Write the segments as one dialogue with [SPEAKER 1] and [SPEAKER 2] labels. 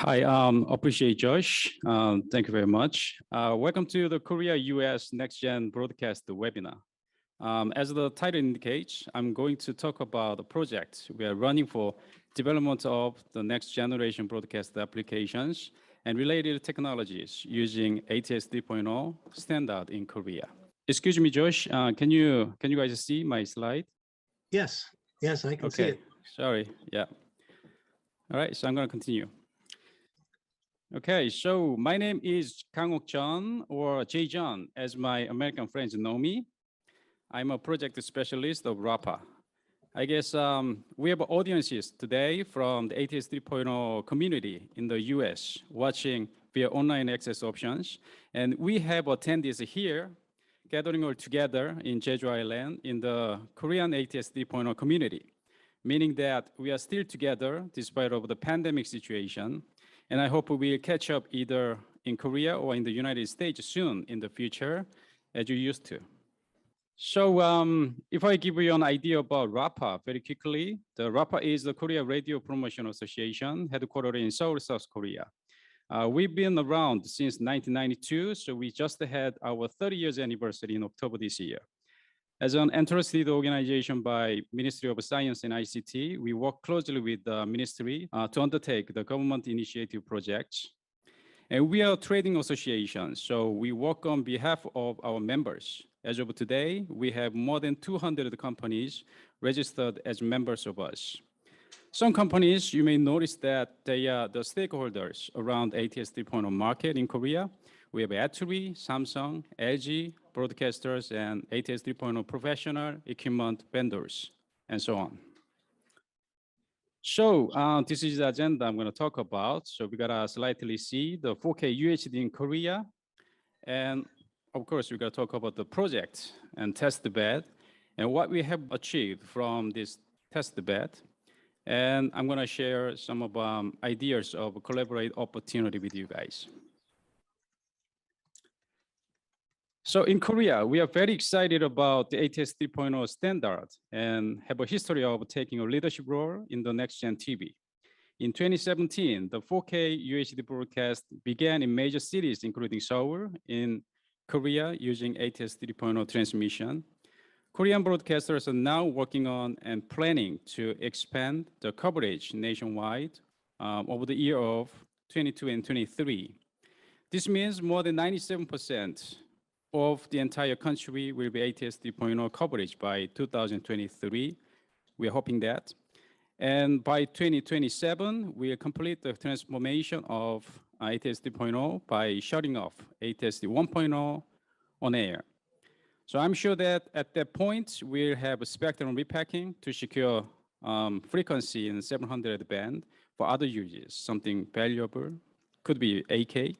[SPEAKER 1] Hi, appreciate Josh. Thank you very much. Welcome to the Korea-US Next Gen Broadcast webinar. As the title indicates, I'm going to talk about the project we are running for development of the next generation broadcast applications and related technologies using ATS 3.0 standard in Korea. Excuse me, Josh, can you guys see my slide?
[SPEAKER 2] Yes, I can see it.
[SPEAKER 1] Sorry, yeah. All right, so I'm going to continue. Okay, so my name is Kang-ok John, or Jay John, as my American friends know me. I'm a project specialist of RAPA. I guess we have audiences today from the ATS 3.0 community in the US watching via online access options. And we have attendees here gathering all together in Jeju Island in the Korean ATS 3.0 community, meaning that we are still together despite of the pandemic situation. And I hope we'll catch up either in Korea or in the United States soon in the future, as you used to. So if I give you an idea about RAPA very quickly, the RAPA is the Korea Radio Promotion Association, headquartered in Seoul, South Korea. We've been around since 1992, so we just had our 30 years anniversary in October this year. As an entrusted organization by Ministry of Science and ICT, we work closely with the ministry to undertake the government initiative projects. And we are a trading association, so we work on behalf of our members. As of today, we have more than 200 companies registered as members of us. Some companies, you may notice that they are the stakeholders around ATS 3.0 market in Korea. We have Aturi, Samsung, LG, broadcasters, and ATS 3.0 professional equipment vendors, and so on. So this is the agenda I'm going to talk about. So we got to slightly see the 4K UHD in Korea. And of course, we got to talk about the project and test bed and what we have achieved from this test bed. And I'm going to share some of ideas of collaborate opportunity with you guys. So in Korea, we are very excited about the ATS 3.0 standard and have a history of taking a leadership role in the next-gen TV. In 2017, the 4K UHD broadcast began in major cities, including Seoul, in Korea, using ATS 3.0 transmission. Korean broadcasters are now working on and planning to expand the coverage nationwide over the year of 22 and 23. This means more than 97% of the entire country will be ATS 3.0 coverage by 2023. We are hoping that. And by 2027, we'll complete the transformation of ATS 3.0 by shutting off ATS 1.0 on air. So I'm sure that at that point, we'll have a spectrum repacking to secure frequency in 700 band for other uses, something valuable, could be AK.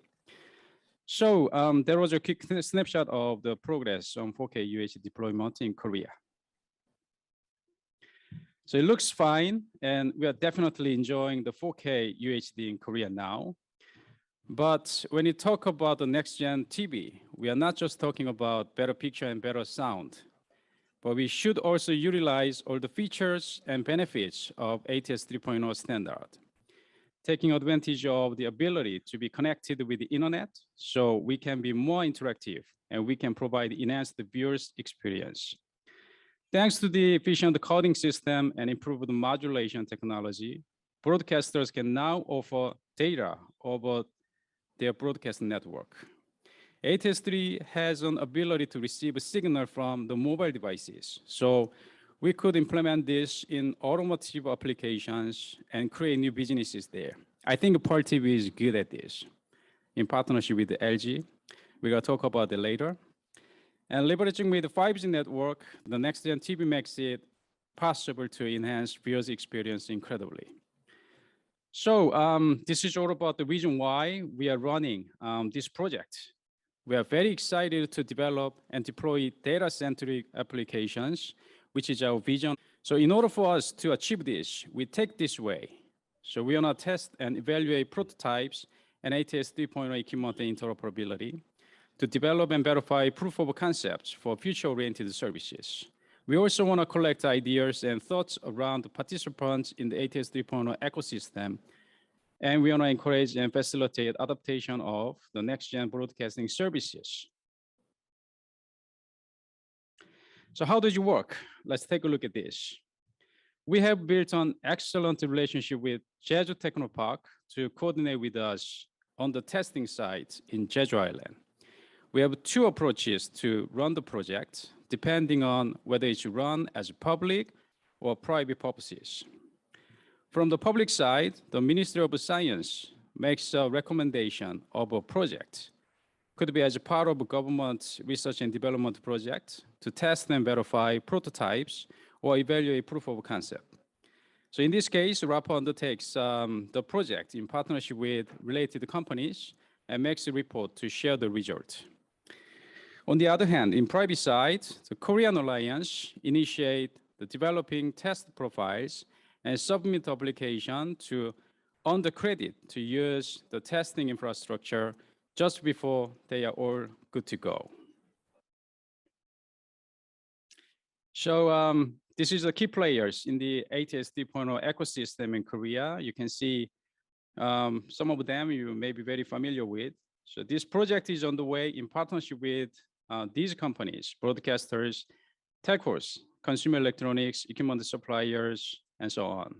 [SPEAKER 1] So there was a quick snapshot of the progress on 4K UHD deployment in Korea. So it looks fine, and we are definitely enjoying the 4K UHD in Korea now. But when you talk about the next-gen TV, we are not just talking about better picture and better sound, but we should also utilize all the features and benefits of ATS 3.0 standard, taking advantage of the ability to be connected with the internet so we can be more interactive and we can provide enhanced viewers experience. Thanks to the efficient coding system and improved modulation technology, broadcasters can now offer data over their broadcast network. ATS3 has an ability to receive a signal from the mobile devices. So we could implement this in automotive applications and create new businesses there. I think Pearl TV is good at this in partnership with the LG. We're going to talk about it later. And leveraging with the 5G network, the next-gen TV makes it possible to enhance viewers' experience incredibly. So this is all about the reason why we are running this project. We are very excited to develop and deploy data-centric applications, which is our vision. So in order for us to achieve this, we take this way. So we want to test and evaluate prototypes and ATS 3.0 equipment interoperability to develop and verify proof of concepts for future-oriented services. We also want to collect ideas and thoughts around the participants in the ATS 3.0 ecosystem And we want to encourage and facilitate adaptation of the next-gen broadcasting services. So how does it work? Let's take a look at this. We have built an excellent relationship with Jeju Technopark to coordinate with us on the testing site in Jeju Island. We have two approaches to run the project, depending on whether it's run as public or private purposes. From the public side, the Ministry of Science makes a recommendation of a project. Could be as a part of a government research and development project to test and verify prototypes or evaluate proof of concept. So in this case, RAPA undertakes the project in partnership with related companies and makes a report to share the result. On the other hand, in private side, the Korean Alliance initiate the developing test profiles and submit application to earn the credit to use the testing infrastructure just before they are all good to go. So this is the key players in the ATS 3.0 ecosystem in Korea. You can see some of them you may be very familiar with. So this project is on the way in partnership with these companies, broadcasters, telcos, consumer electronics, equipment suppliers, and so on.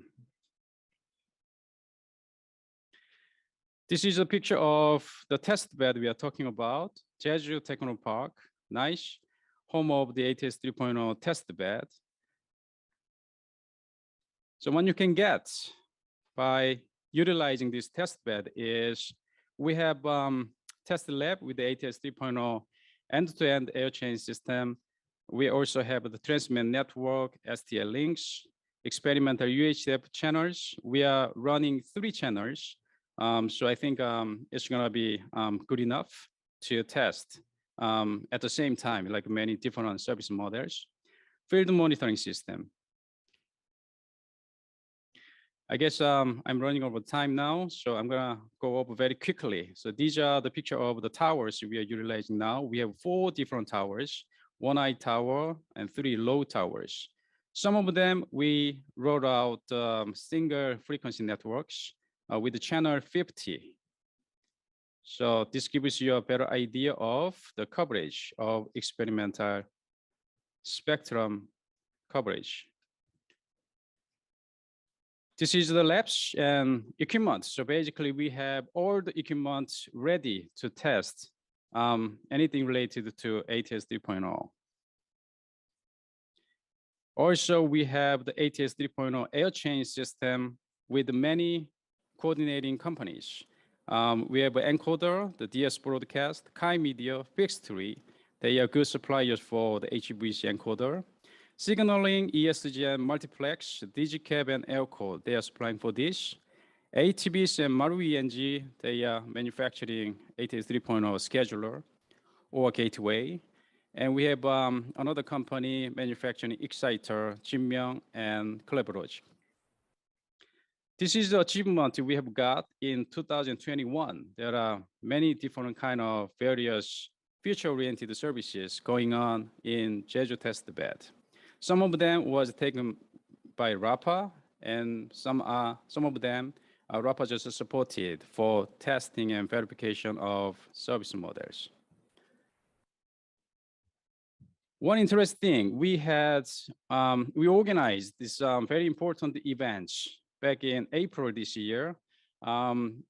[SPEAKER 1] This is a picture of the test bed we are talking about, Jeju Technopark, nice, home of the ATS 3.0 test bed. So what you can get by utilizing this test bed is we have test lab with the ATS 3.0 end-to-end air chain system. We also have the transmit network, STL links, experimental UHF channels. We are running 3 channels. So I think it's gonna be good enough to test at the same time, like many different service models. Field monitoring system. I guess I'm running over time now, so I'm gonna go over very quickly. So these are the picture of the towers we are utilizing now. We have 4 different towers, 1 high tower and 3 low towers. Some of them we rolled out single frequency networks with the channel 50. So this gives you a better idea of the coverage of experimental spectrum coverage. This is the labs and equipment. So basically we have all the equipment ready to test anything related to ATS 3.0. Also, we have the ATS 3.0 air chain system with many coordinating companies. We have an encoder, the DS Broadcast, Kai Media, Fixed3. They are good suppliers for the HVC encoder. Signaling, ESG, multiplex, Digicab, and Aircode, they are supplying for this. ATBs and Maru ENG, they are manufacturing ATS 3.0 scheduler or gateway. And we have another company manufacturing Exciter, Jinmyeong, and Collaborage. This is the achievement we have got in 2021. There are many different kind of various future-oriented services going on in Jeju test bed. Some of them was taken by RAPA, and some of them RAPA just supported for testing and verification of service models. One interesting thing, we organized this very important events back in April this year.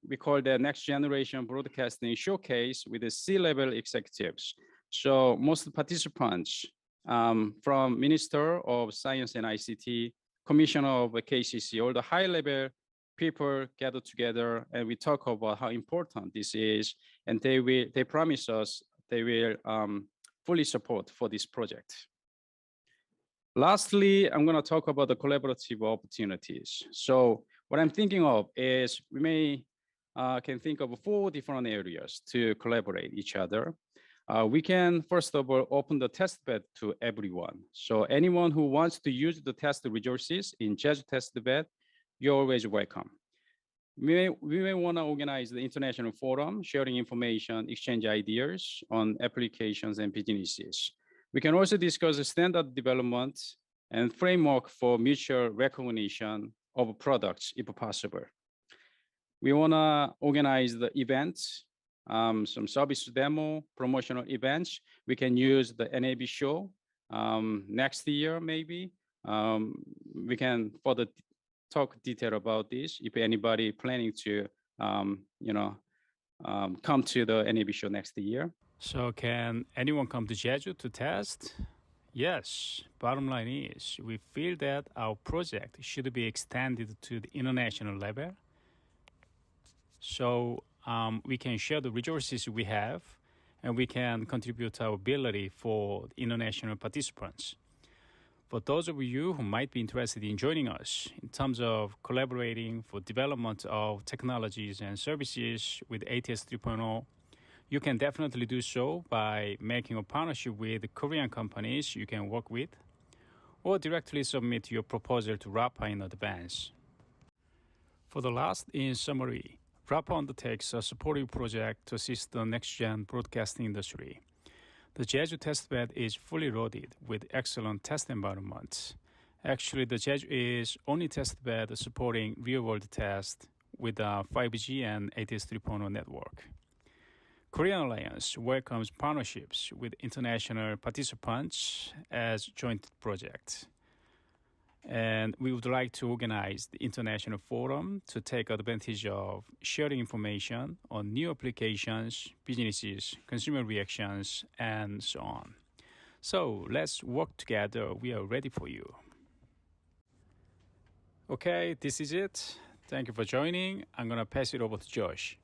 [SPEAKER 1] We call the Next Generation Broadcasting Showcase with the C-level executives. So most participants from Minister of Science and ICT, Commissioner of KCC, all the high-level people gathered together, and we talk about how important this is, and they promise us they will fully support for this project. Lastly, I'm going to talk about the collaborative opportunities. So what I'm thinking of is we can think of 4 different areas to collaborate each other. We can, first of all, open the test bed to everyone. So anyone who wants to use the test resources in Jeju test bed, you're always welcome. We may want to organize the international forum, sharing information, exchange ideas on applications and businesses. We can also discuss the standard development and framework for mutual recognition of products, if possible. We want to organize the events, some service demo, promotional events. We can use the NAB show next year, maybe. We can further talk detail about this if anybody planning to, come to the NAB show next year.
[SPEAKER 3] So can anyone come to Jeju to test? Yes. Bottom line is we feel that our project should be extended to the international level. So we can share the resources we have and we can contribute our ability for international participants. For those of you who might be interested in joining us in terms of collaborating for development of technologies and services with ATS 3.0, you can definitely do so by making a partnership with Korean companies you can work with, or directly submit your proposal to RAPA in advance. For the last, in summary, RAPA undertakes a supportive project to assist the next-gen broadcasting industry. The Jeju testbed is fully loaded with excellent test environments. Actually, the Jeju is only testbed supporting real-world tests with a 5G and ATS 3.0 network. Korean Alliance welcomes partnerships with international participants as joint projects. And we would like to organize the international forum to take advantage of sharing information on new applications, businesses, consumer reactions, and so on. So let's work together. We are ready for you. Okay, this is it. Thank you for joining. I'm going to pass it over to Josh.